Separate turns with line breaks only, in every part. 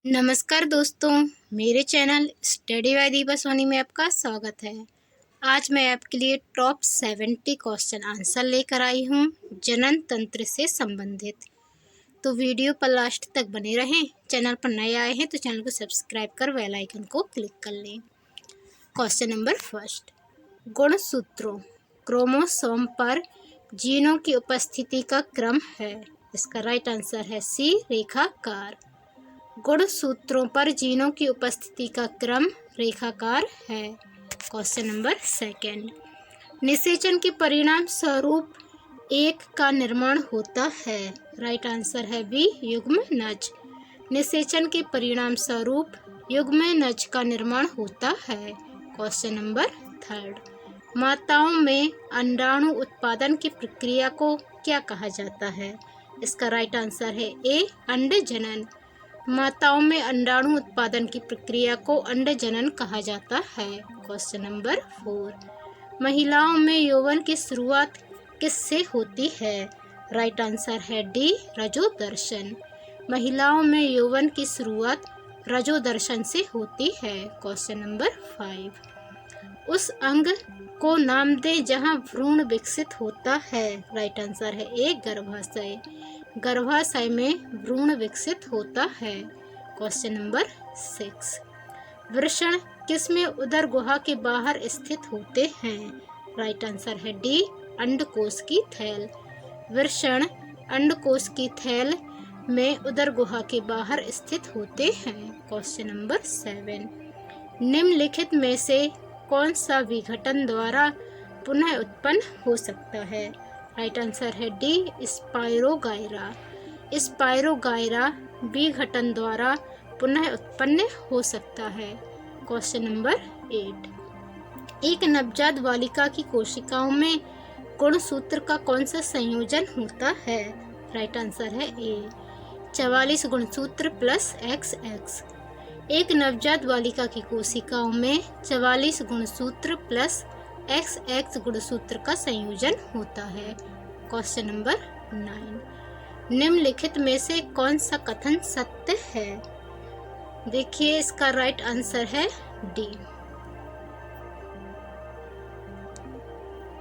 नमस्कार दोस्तों, मेरे channel study by Deepa Soni में आपका स्वागत है। आज मैं आपके लिए टॉप 70 क्वेश्चन आंसर लेकर आई हूँ जनन तंत्र से संबंधित। तो वीडियो पर लास्ट तक बने रहें। चैनल पर नए आए हैं तो चैनल को सब्सक्राइब कर बेल आइकन को क्लिक कर लें। क्वेश्चन नंबर फर्स्ट, गुणसूत्रों क्रोमोसोम पर जीनों की उपस्थिति का क्रम है। इसका राइट आंसर है सी, रेखाकार। गुणसूत्रों पर जीनों की उपस्थिति का क्रम रेखाकार है। क्वेश्चन नंबर सेकंड, निषेचन के परिणाम स्वरूप एक का निर्माण होता है। राइट आंसर है बी, युग्मनज। निषेचन के परिणाम स्वरूप युग्मनज का निर्माण होता है। क्वेश्चन नंबर थर्ड, माताओं में अंडाणु उत्पादन की प्रक्रिया को क्या कहा जाता है। इसका राइट आंसर है ए, अंडजनन। माताओं में अंडाणु उत्पादन की प्रक्रिया को अंडजनन कहा जाता है। क्वेश्चन नंबर 4, महिलाओं में यौवन की शुरुआत किससे होती है। राइट आंसर है डी, रजोदर्शन। महिलाओं में यौवन की शुरुआत रजोदर्शन से होती है। क्वेश्चन नंबर 5, उस अंग को नाम दे जहां भ्रूण विकसित होता है। राइट आंसर है ए, गर्भाशय। गर्भाशय में भ्रूण विकसित होता है। क्वेश्चन नंबर 6, वृषण किसमें उदर गुहा के बाहर स्थित होते हैं। राइट आंसर है डी, अंडकोश की थैल। वृषण अंडकोश की थैल में उदर गुहा के बाहर स्थित होते हैं। क्वेश्चन नंबर 7, निम्नलिखित में से कौन सा विघटन द्वारा पुनः उत्पन्न हो सकता है। राइट आंसर है डी, स्पाइरोगायरा। स्पाइरोगायरा विघटन द्वारा पुनः उत्पन्न हो सकता है। क्वेश्चन नंबर 8, एक नवजात बालिका की कोशिकाओं में गुणसूत्र का कौन सा संयोजन होता है। राइट आंसर है ए, 44 गुणसूत्र प्लस XX। एक नवजात बालिका की कोशिकाओं में 44 गुणसूत्र प्लस XX गुणसूत्र का संयोजन होता है। क्वेश्चन नंबर 9, निम्नलिखित में से कौन सा कथन सत्य है। देखिए, इसका राइट आंसर है डी,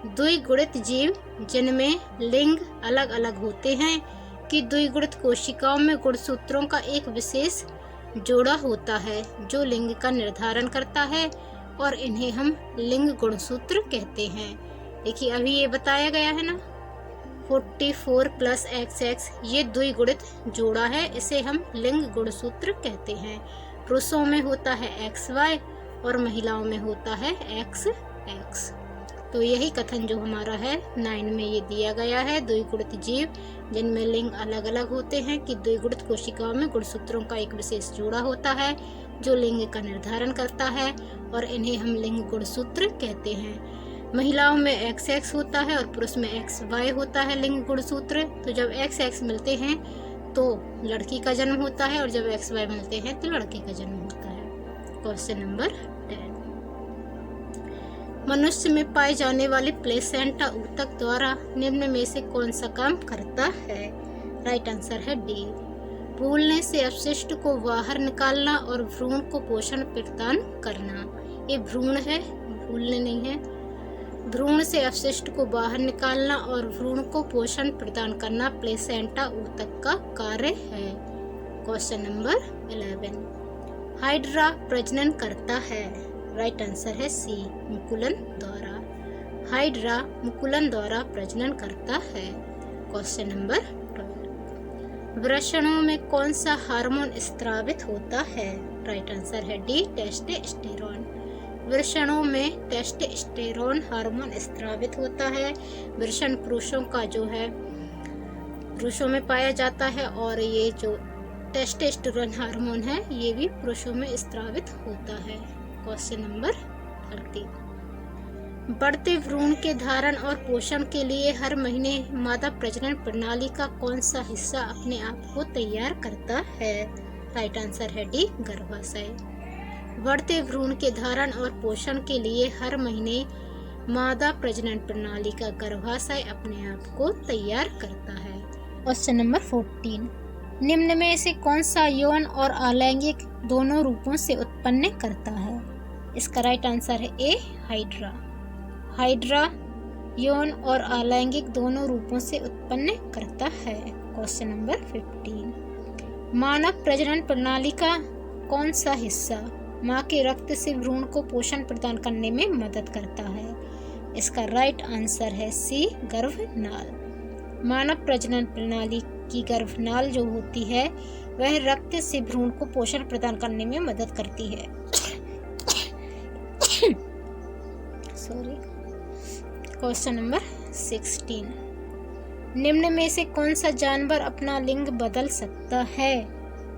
द्विगुणित जीव जिनमें लिंग अलग अलग होते हैं कि द्विगुणित कोशिकाओं में गुणसूत्रों का एक विशेष जोड़ा होता है जो लिंग का निर्धारण करता है और इन्हें हम लिंग गुणसूत्र कहते हैं। देखिए, अभी ये बताया गया है ना, 44 प्लस XX, ये द्विगुणित जोड़ा है, इसे हम लिंग गुणसूत्र कहते हैं। पुरुषों में होता है XY और महिलाओं में होता है XX। तो यही कथन जो हमारा है 9 में ये दिया गया है, द्विगुणित जीव जिनमें लिंग अलग अलग होते हैं कि द्विगुणित कोशिकाओं में गुणसूत्रों का एक विशेष जोड़ा होता है जो लिंग का निर्धारण करता है और इन्हें हम लिंग गुणसूत्र कहते हैं। महिलाओं में XX होता है और पुरुष में XY होता है लिंग गुणसूत्र। तो जब XX मिलते हैं तो लड़की का जन्म होता है और जब XY मिलते हैं तो लड़के का जन्म होता है। क्वेश्चन नंबर 10, मनुष्य में पाए जाने वाले प्लेसेंटा ऊतक द्वारा निम्न में से कौन सा काम करता है। राइट आंसर है डी, भूलने से अपशिष्ट को बाहर निकालना और भ्रूण को पोषण प्रदान करना। ये भ्रूण है, भूलने नहीं है। भ्रूण से अपशिष्ट को बाहर निकालना और भ्रूण को पोषण प्रदान करना प्लेसेंटा ऊतक का कार्य है। क्वेश्चन नंबर 11, हाइड्रा प्रजनन करता है। राइट आंसर है सी, मुकुलन द्वारा। हाइड्रा मुकुलन द्वारा प्रजनन करता है। क्वेश्चन नंबर 12, वृषणों में कौन सा हार्मोन स्रावित होता है। राइट आंसर है डी, टेस्टोस्टेरोन। वृषणों में टेस्टोस्टेरोन हार्मोन स्रावित होता है। वृषण पुरुषों का जो है पुरुषों में पाया जाता है और ये जो टेस्टोस्टेरोन हार्मोन है ये भी पुरुषों में स्रावित होता है। क्वेश्चन नंबर 13, बढ़ते भ्रूण के धारण और पोषण के लिए हर महीने मादा प्रजनन प्रणाली का कौन सा हिस्सा अपने आप को तैयार करता है। राइट आंसर है डी, गर्भाशय। बढ़ते भ्रूण के धारण और पोषण के लिए हर महीने मादा प्रजनन प्रणाली का गर्भाशय अपने आप को तैयार करता है। क्वेश्चन नंबर 14, निम्न में से कौन सा यौन और अलैंगिक दोनों रूपों से उत्पन्न करता है? इसका राइट आंसर है ए, हाइड्रा। हाइड्रा यौन और अलैंगिक दोनों रूपों से उत्पन्न करता है। Question number 15। मानव प्रजनन प्रणाली का कौन सा हिस्सा माँ के रक्त से भ्रूण को पोषण प्रदान करने में मदद करता है? इसका राइट आंसर है सी, गर्भनाल। मानव प्रजनन प्रणाली की गर्भनाल जो होती है वह रक्त से भ्रूण को पोषण प्रदान करने में मदद करती है। सॉरी। Question number 16। निम्न में से कौन सा जानवर अपना लिंग बदल सकता है?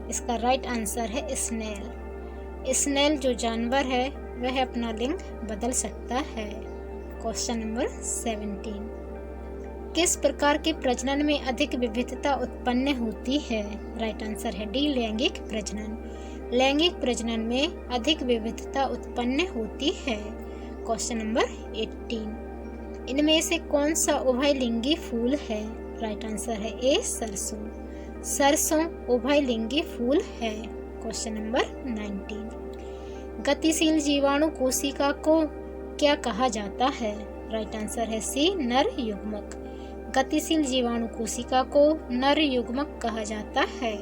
इसका राइट आंसर है स्नेल। स्नेल जो जानवर है वह अपना लिंग बदल सकता है। Question number 17। किस प्रकार के प्रजनन में अधिक विविधता उत्पन्न होती है? राइट आंसर है डी, लैंगिक प्रजनन। लैंगिक प्रजनन में अधिक विविधता उत्पन्न होती है। Question number 18। इनमें से कौन सा उभयलिंगी फूल है? राइट आंसर है ए, सरसों। सरसों उभयलिंगी फूल है। Question number 19। गतिशील जीवाणु कोशिका को क्या कहा जाता है? राइट आंसर है सी, नर युग्मक। गतिशील जीवाणु कोशिका को नर युग्मक कहा जाता है।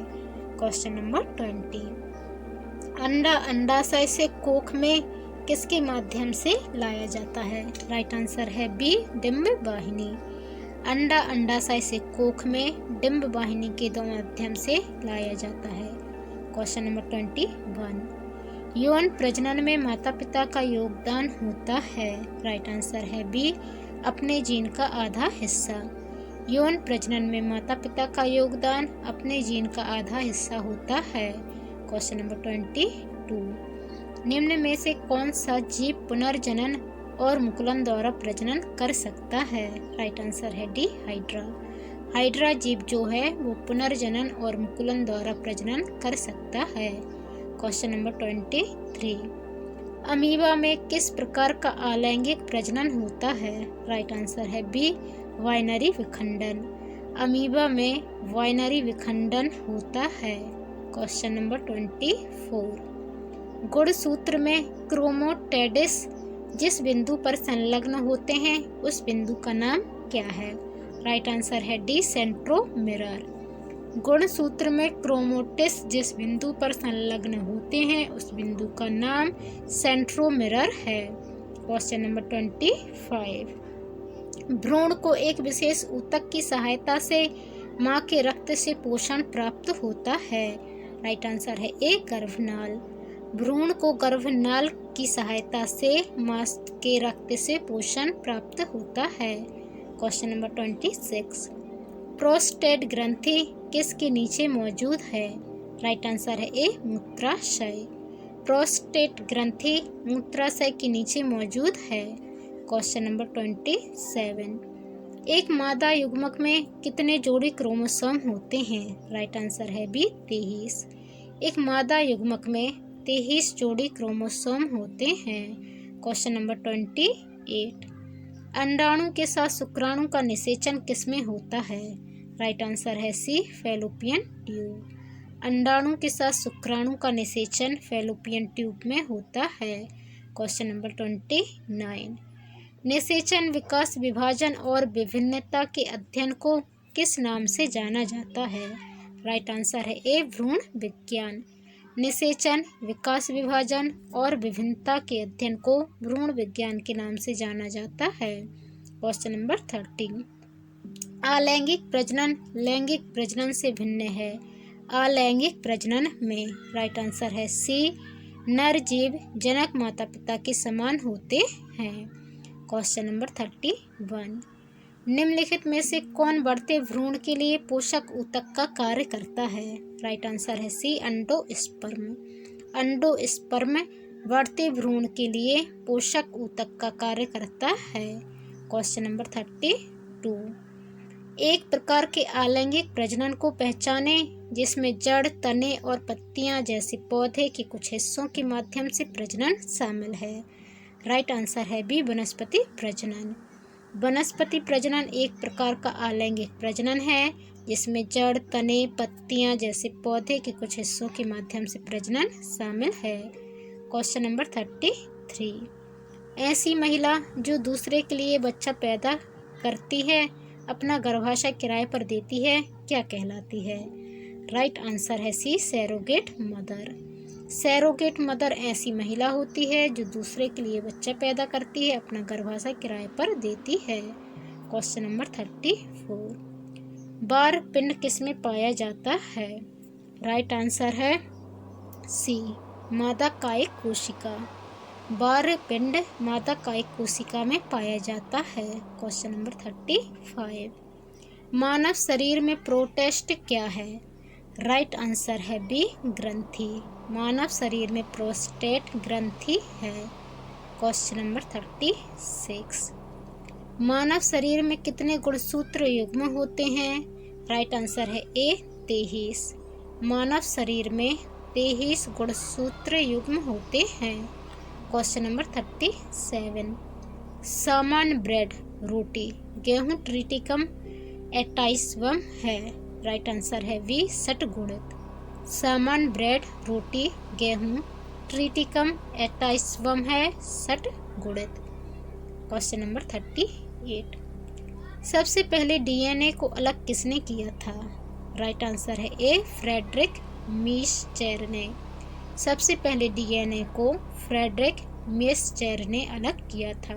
Question number 20। अंडा अंडाशय से कोख में किसके माध्यम से लाया जाता है? राइट आंसर है बी, डिंब वाहिनी। अंडा अंडाशय से कोख में डिंब वाहिनी के दो माध्यम से लाया जाता है। Question number 21। यौन प्रजनन में माता पिता का योगदान होता है? राइट आंसर है बी, अपने जीन का आधा हिस्सा। यौन प्रजनन में माता पिता का योगदान अपने जीन का आधा हिस्सा होता है। Question number 22। निम्न में से कौन सा जीव पुनर्जनन और मुकुलन द्वारा प्रजनन कर सकता है? राइट आंसर है डी, हाइड्रा। हाइड्रा जीव जो है वो पुनर्जनन और मुकुलन द्वारा प्रजनन कर सकता है। Question number 23। अमीबा में किस प्रकार का अलैंगिक प्रजनन होता है? राइट आंसर है बी, वाइनरी विखंडन। अमीबा में वाइनरी विखंडन होता है। Question number 24। गुणसूत्र में क्रोमैटिड्स जिस बिंदु पर संलग्न होते हैं उस बिंदु का नाम क्या है? राइट आंसर है डी, सेंट्रोमिरर। गुणसूत्र में क्रोमैटिड्स जिस बिंदु पर संलग्न होते हैं उस बिंदु का नाम सेंट्रोमिरर है। Question number 25। भ्रूण को एक विशेष ऊतक की सहायता से माँ के रक्त से पोषण प्राप्त होता है। राइट आंसर है ए, गर्भनाल। भ्रूण को गर्भनाल की सहायता से माँ के रक्त से पोषण प्राप्त होता है। Question number 26। प्रोस्टेट ग्रंथि किसके नीचे मौजूद है? राइट आंसर है ए, मूत्राशय। प्रोस्टेट ग्रंथि मूत्राशय के नीचे मौजूद है। Question number 27। एक मादा युग्मक में कितने जोड़ी क्रोमोसोम होते हैं? राइट आंसर है बी, 23। एक मादा युग्मक में 23 जोड़ी क्रोमोसोम होते हैं। Question number 28। अंडाणु के साथ शुक्राणु का निषेचन किसमें होता है? राइट आंसर है सी, फैलोपियन ट्यूब। अंडाणु के साथ शुक्राणु का निषेचन फैलोपियन ट्यूब में होता है। Question number 29। निषेचन, विकास, विभाजन और विभिन्नता के अध्ययन को किस नाम से जाना जाता है? राइट आंसर है ए, भ्रूण विज्ञान। निषेचन, विकास, विभाजन और विभिन्नता के अध्ययन को भ्रूण विज्ञान के नाम से जाना जाता है। Question number 30। अलैंगिक प्रजनन लैंगिक प्रजनन से भिन्न है। अलैंगिक प्रजनन में राइट आंसर है सी, नर जीव जनक माता पिता के समान होते हैं। Question number 31। निम्नलिखित में से कौन बढ़ते भ्रूण के लिए पोषक ऊतक का कार्य करता है? राइट आंसर है सी, अंडोस्पर्म। अंडोस्पर्म बढ़ते भ्रूण के लिए पोषक ऊतक का कार्य करता है। Question number 32। एक प्रकार के अलैंगिक प्रजनन को पहचाने जिसमें जड़, तने और पत्तियां जैसे पौधे के कुछ हिस्सों के माध्यम से प्रजनन शामिल है। राइट आंसर है बी, वनस्पति प्रजनन। वनस्पति प्रजनन एक प्रकार का अलैंगिक प्रजनन है जिसमें जड़, तने, पत्तियां जैसे पौधे के कुछ हिस्सों के माध्यम से प्रजनन शामिल है। क्वेश्चन नंबर 33, ऐसी महिला जो दूसरे के लिए बच्चा पैदा करती है, अपना गर्भाशय किराए पर देती है, क्या कहलाती है? राइट आंसर है सी, सैरोगेट मदर। सैरोगेट मदर ऐसी महिला होती है जो दूसरे के लिए बच्चा पैदा करती है, अपना गर्भाशय किराए पर देती है। क्वेश्चन नंबर 34, बार पिंड किसमें पाया जाता है? राइट आंसर है सी, मादा कायिक कोशिका। बार पिंड मादा कायिक कोशिका में पाया जाता है। क्वेश्चन नंबर 35, मानव शरीर में प्रोस्टेट क्या है? राइट आंसर है बी, ग्रंथि। मानव शरीर में प्रोस्टेट ग्रंथि है। क्वेश्चन नंबर 36, मानव शरीर में कितने गुणसूत्र युग्म होते हैं? राइट आंसर है ए, 23। मानव शरीर में 23 गुणसूत्र युग्म होते हैं। क्वेश्चन नंबर 37, सामान्य ब्रेड रोटी गेहूं ट्रिटिकम एटाइसवम है। राइट आंसर है वी, षटगुणित। सामान्य ब्रेड रोटी गेहूं ट्रिटिकम एटाइसवम है, षटगुणित। क्वेश्चन नंबर 38, सबसे पहले डीएनए को अलग किसने किया था? राइट आंसर है ए, फ्रेडरिक मीस्चर ने। सबसे पहले डीएनए को फ्रेडरिक मीस्चर ने अलग किया था।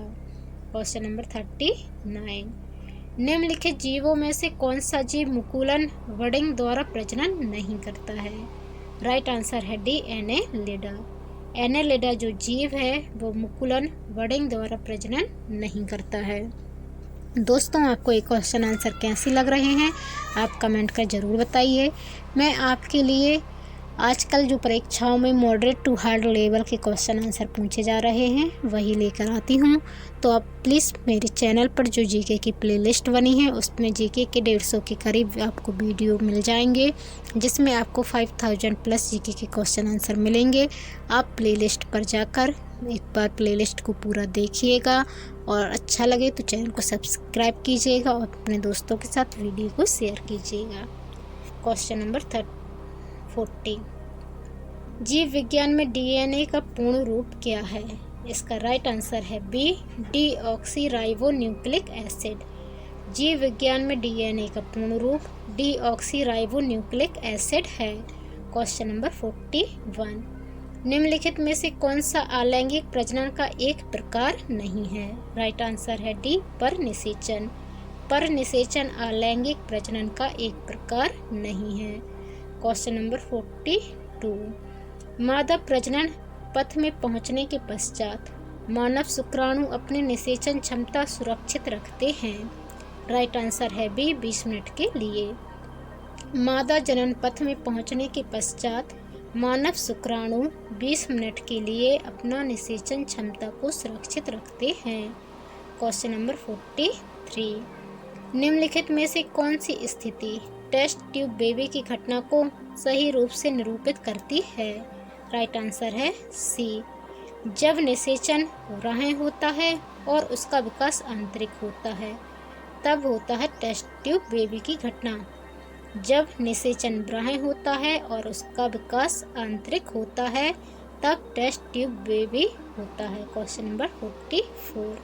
क्वेश्चन नंबर 39, निम्नलिखित जीवों में से कौन सा जीव मुकुलन बडिंग द्वारा प्रजनन नहीं करता है? राइट आंसर है डी, एनेलिडा। एनेलिडा जो जीव है वो मुकुलन बडिंग द्वारा प्रजनन नहीं करता है। दोस्तों, आपको ये क्वेश्चन आंसर कैसे लग रहे हैं आप कमेंट कर ज़रूर बताइए। मैं आपके लिए आजकल जो परीक्षाओं में मॉडरेट टू हार्ड लेवल के क्वेश्चन आंसर पूछे जा रहे हैं वही लेकर आती हूँ। तो आप प्लीज़ मेरे चैनल पर जो जीके की प्लेलिस्ट बनी है उसमें जीके के 150 के करीब आपको वीडियो मिल जाएंगे, जिसमें आपको 5000 प्लस जीके के क्वेश्चन आंसर मिलेंगे। आप प्लेलिस्ट पर जाकर एक बार प्लेलिस्ट को पूरा देखिएगा और अच्छा लगे तो चैनल को सब्सक्राइब कीजिएगा और अपने दोस्तों के साथ वीडियो को शेयर कीजिएगा। क्वेश्चन नंबर 40, जीव विज्ञान में डीएनए का पूर्ण रूप क्या है? इसका राइट आंसर है बी, डीऑक्सीराइबोन्यूक्लिक एसिड। जीव विज्ञान में डीएनए का पूर्ण रूप डीऑक्सीराइबोन्यूक्लिक एसिड है। क्वेश्चन नंबर 41, निम्नलिखित में से कौन सा अलैंगिक प्रजनन का एक प्रकार नहीं है? राइट आंसर है डी, परनिषेचन। परनिषेचन अलैंगिक प्रजनन का एक प्रकार नहीं है। क्वेश्चन नंबर 42, मादा प्रजनन पथ में पहुंचने के पश्चात मानव शुक्राणु अपनी निषेचन क्षमता सुरक्षित रखते हैं। राइट आंसर है बी, 20 मिनट के लिए। मादा जनन पथ में पहुंचने के पश्चात मानव शुक्राणु 20 मिनट के लिए अपना निषेचन क्षमता को सुरक्षित रखते हैं। क्वेश्चन नंबर 43, निम्नलिखित में से कौन सी स्थिति टेस्ट ट्यूब बेबी की घटना को सही रूप से निरूपित करती है? राइट आंसर है सी, जब निषेचन ग्रहण होता है और उसका विकास आंतरिक होता है तब होता है टेस्ट ट्यूब बेबी की घटना। जब निषेचन ग्रहण होता है और उसका विकास आंतरिक होता है तब टेस्ट ट्यूब बेबी होता है। क्वेश्चन नंबर 44,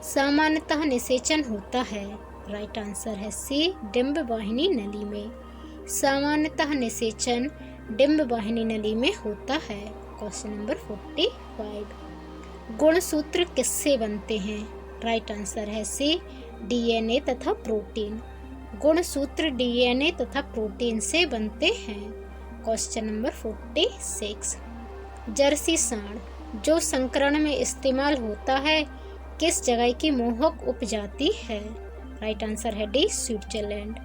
सामान्यतः निषेचन होता है। राइट आंसर है सी, डिंब वाहिनी नली में। सामान्यतः निषेचन डिंब वाहिनी नली में होता है। क्वेश्चन नंबर 45, गुणसूत्र किससे बनते हैं? राइट आंसर है सी, डीएनए तथा प्रोटीन। गुणसूत्र डीएनए तथा प्रोटीन से बनते हैं। क्वेश्चन नंबर 46, जर्सी सांड जो संकरण में इस्तेमाल होता है किस जगह की मोहक उपजाति है? राइट आंसर है डी, स्विट्जरलैंड।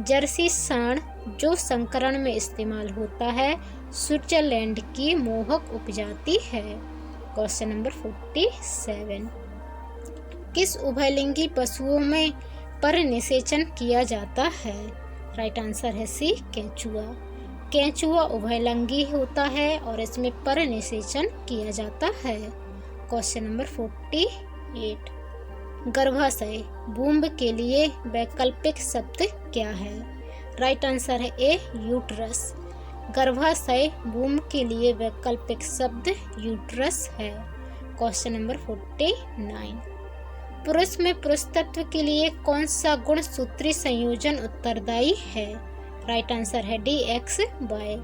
जर्सी सांड जो संकरण में इस्तेमाल होता है स्विट्जरलैंड की मोहक उपजाति है। क्वेश्चन नंबर 47, किस उभयलिंगी पशुओं में परनिषेचन किया जाता है? राइट आंसर है सी, केंचुआ। केंचुआ उभयलिंगी होता है और इसमें परनिषेचन किया जाता है। क्वेश्चन नंबर 48, गर्भाशय बूंब के लिए वैकल्पिक शब्द क्या है? राइट आंसर है ए यूट्रस। गर्भाशय वूम्ब के लिए वैकल्पिक शब्द यूट्रस है। Question number 49। पुरुष में पुरुष तत्व के लिए कौन सा गुणसूत्री संयोजन उत्तरदायी है? राइट आंसर है डी एक्स वाई।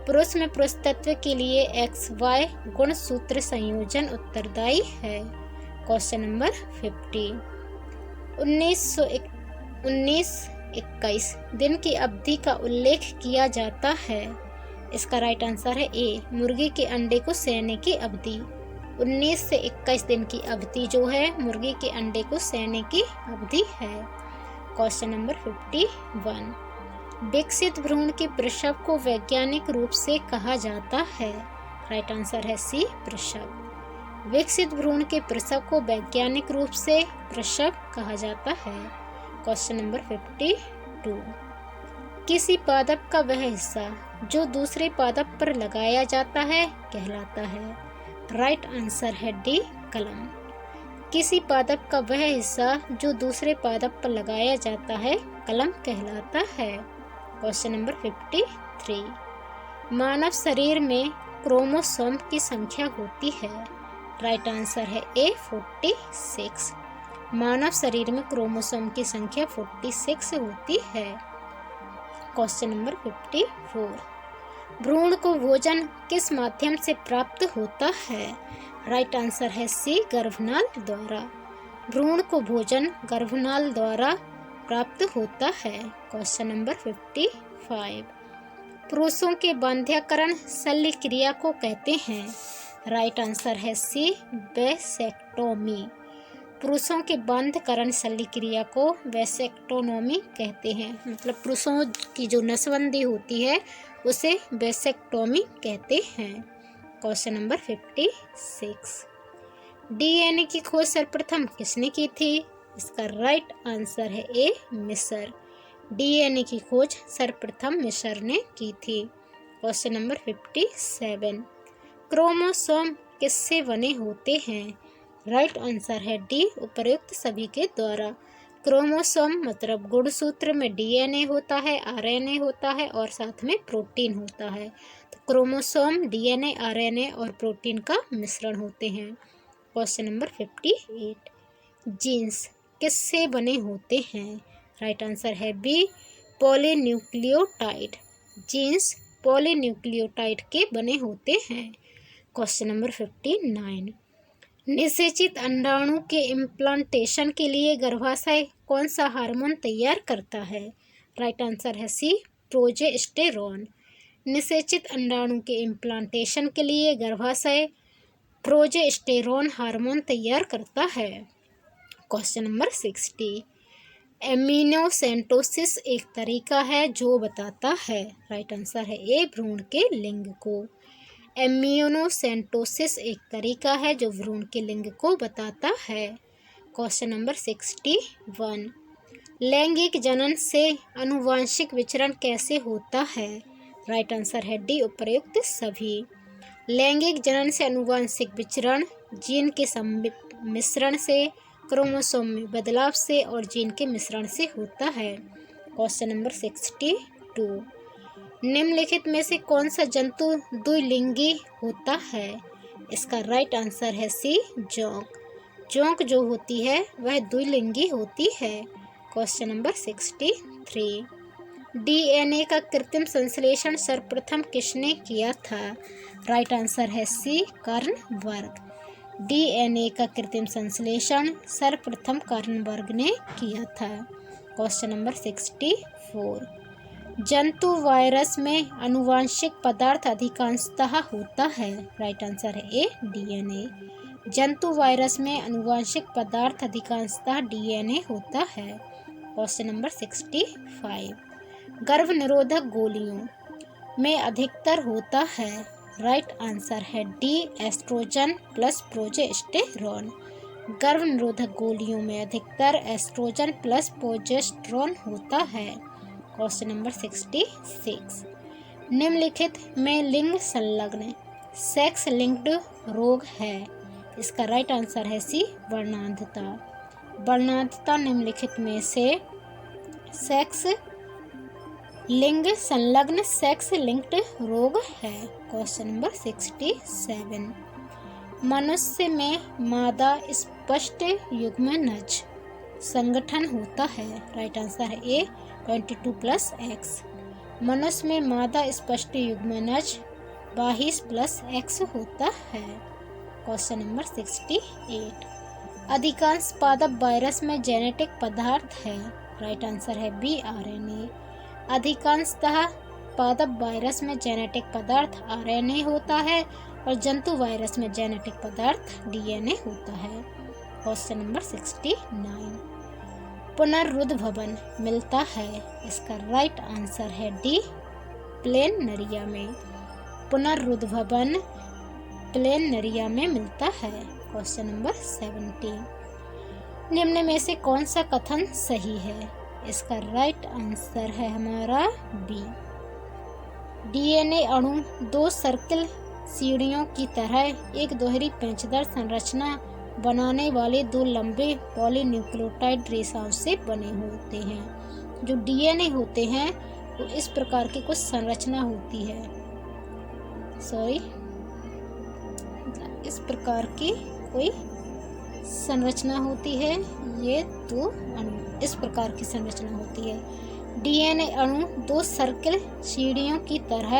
पुरुष में पुरुष तत्व के लिए एक्स वाई गुणसूत्र संयोजन उत्तरदायी है। Question number 50। 1921 दिन की अवधि का उल्लेख किया जाता है। इसका राइट आंसर है ए मुर्गी के अंडे को सेने की अवधि। 19 से 21 दिन की अवधि जो है मुर्गी के अंडे को सेने की अवधि है। Question number 51। विकसित भ्रूण के प्रसव को वैज्ञानिक रूप से कहा जाता है। राइट आंसर है सी प्रसव। विकसित भ्रूण के प्रसव को वैज्ञानिक रूप से प्रसव कहा जाता है। Question number 52। किसी पादप का वह हिस्सा जो दूसरे पादप पर लगाया जाता है कहलाता है। राइट आंसर है डी कलम। किसी पादप का वह हिस्सा जो दूसरे पादप पर लगाया जाता है कलम कहलाता है। Question number 53। मानव शरीर में क्रोमोसोम की संख्या होती है। राइट आंसर है ए 46। मानव शरीर में क्रोमोसोम की संख्या 46 होती है। Question number 54। भ्रूण को भोजन किस माध्यम से प्राप्त होता है? राइट आंसर है सी गर्भनाल द्वारा। भ्रूण को भोजन गर्भनाल द्वारा प्राप्त होता है। Question number 55। पुरुषों के बांध्यकरण शल्य क्रिया को कहते हैं। राइट आंसर है सी वैसेक्टोमी। पुरुषों के बांध्यकरण शल्य क्रिया को वैसेक्टोनोमी कहते हैं। मतलब पुरुषों की जो नसबंदी होती है उसे वैसेक्टोमी कहते हैं। Question number 56। डीएनए की खोज सर्वप्रथम किसने की थी? इसका राइट आंसर है ए मिस्र। डीएनए की खोज सर्वप्रथम मिस्र ने की थी। Question number 57। क्रोमोसोम किससे बने होते हैं? राइट आंसर है डी उपर्युक्त सभी के द्वारा। क्रोमोसोम मतलब गुणसूत्र में डीएनए होता है, आरएनए होता है और साथ में प्रोटीन होता है। तो क्रोमोसोम डीएनए, आरएनए और प्रोटीन का मिश्रण होते हैं। Question number 58। जीन्स किससे बने होते हैं? राइट आंसर है बी पॉलीन्यूक्लियोटाइड। जीन्स पॉलीन्यूक्लियोटाइड के बने होते हैं। Question number 59। निषेचित अंडाणु के इम्प्लांटेशन के लिए गर्भाशय कौन सा हार्मोन तैयार करता है? राइट आंसर है सी प्रोजेस्टेरॉन। निषेचित अंडाणु के इम्प्लांटेशन के लिए गर्भाशय प्रोजेस्टेरॉन हार्मोन तैयार करता है। Question number 60। एमिनोसेंटोसिस एक तरीका है जो बताता है। राइट आंसर है ए भ्रूण के लिंग को। एमिनोसेंटोसिस एक तरीका है जो भ्रूण के लिंग को बताता है। Question number 61। लैंगिक जनन से आनुवंशिक विचरण कैसे होता है? राइट आंसर है डी उपर्युक्त सभी। लैंगिक जनन से आनुवंशिक विचरण जीन के मिश्रण से, क्रोमोसोम में बदलाव से और जीन के मिश्रण से होता है। Question number 62। निम्नलिखित में से कौन सा जंतु द्विलिंगी होता है? इसका राइट आंसर है सी जोंक। जोंक जो होती है वह द्विलिंगी होती है। Question number 63। डीएनए का कृत्रिम संश्लेषण सर्वप्रथम किसने किया था? राइट आंसर है सी कार्नबर्ग। डीएनए का कृत्रिम संश्लेषण सर्वप्रथम कार्नबर्ग ने किया था। Question number 64। जंतु वायरस में आनुवांशिक पदार्थ अधिकांशतः होता है। राइट आंसर है ए डीएनए। जंतु वायरस में आनुवांशिक पदार्थ अधिकांशतः डीएनए होता है। Question number 65। गर्भ निरोधक गोलियों में अधिकतर होता है। राइट आंसर है डी एस्ट्रोजन प्लस प्रोजेस्टेरॉन। गर्भ निरोधक गोलियों में अधिकतर एस्ट्रोजन प्लस प्रोजेस्टेरॉन होता है। Question number 66। निम्नलिखित में लिंग संलग्न सेक्स लिंक्ड रोग है। इसका राइट आंसर है सी वर्णांधता। वर्णांधता निम्नलिखित में से सेक्स लिंग संलग्न सेक्स लिंक्ड रोग है? Question number 67। मनुष्य में मादा स्पष्ट युग्मनज संगठन होता है? राइट आंसर है ए 22+X। मनुष्य में मादा स्पष्ट युग्मनज 22+X होता है। Question number 68। अधिकांश पादप वायरस में जेनेटिक पदार्थ है? राइट आंसर है बी RNA। अधिकांशतः पादप वायरस में जेनेटिक पदार्थ RNA होता है और जंतु वायरस में जेनेटिक पदार्थ DNA होता है। Question number 69। पुनरुद्भवन मिलता है? इसका राइट आंसर है डी प्लेनरिया में। पुनरुद्भवन प्लेनरिया में मिलता है। Question number 70। निम्न में से कौन सा कथन सही है? इसका राइट आंसर है हमारा बी। DNA अणु 2 सर्किल सीढ़ियों की तरह एक दोहरी पेचदार संरचना बनाने वाले 2 लंबे पॉलीन्यूक्लियोटाइड रेसाओं से बने होते हैं। जो DNA होते हैं वो इस प्रकार की कुछ संरचना होती है, इस प्रकार की कोई संरचना होती है। ये 2 अणु इस प्रकार की संरचना होती है। DNA अणु 2 सर्किल सीढ़ियों की तरह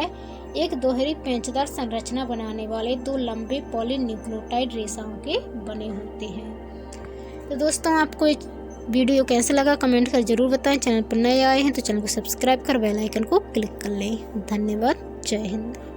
एक दोहरी पेचदार संरचना बनाने वाले 2 लंबे पॉलीन्यूक्लियोटाइड रेसाओं के बने होते हैं। तो दोस्तों, आपको ये वीडियो कैसा लगा कमेंट कर जरूर बताएं। चैनल पर नए आए हैं तो चैनल को सब्सक्राइब कर बेल आइकन को क्लिक कर लें। धन्यवाद। जय हिंद।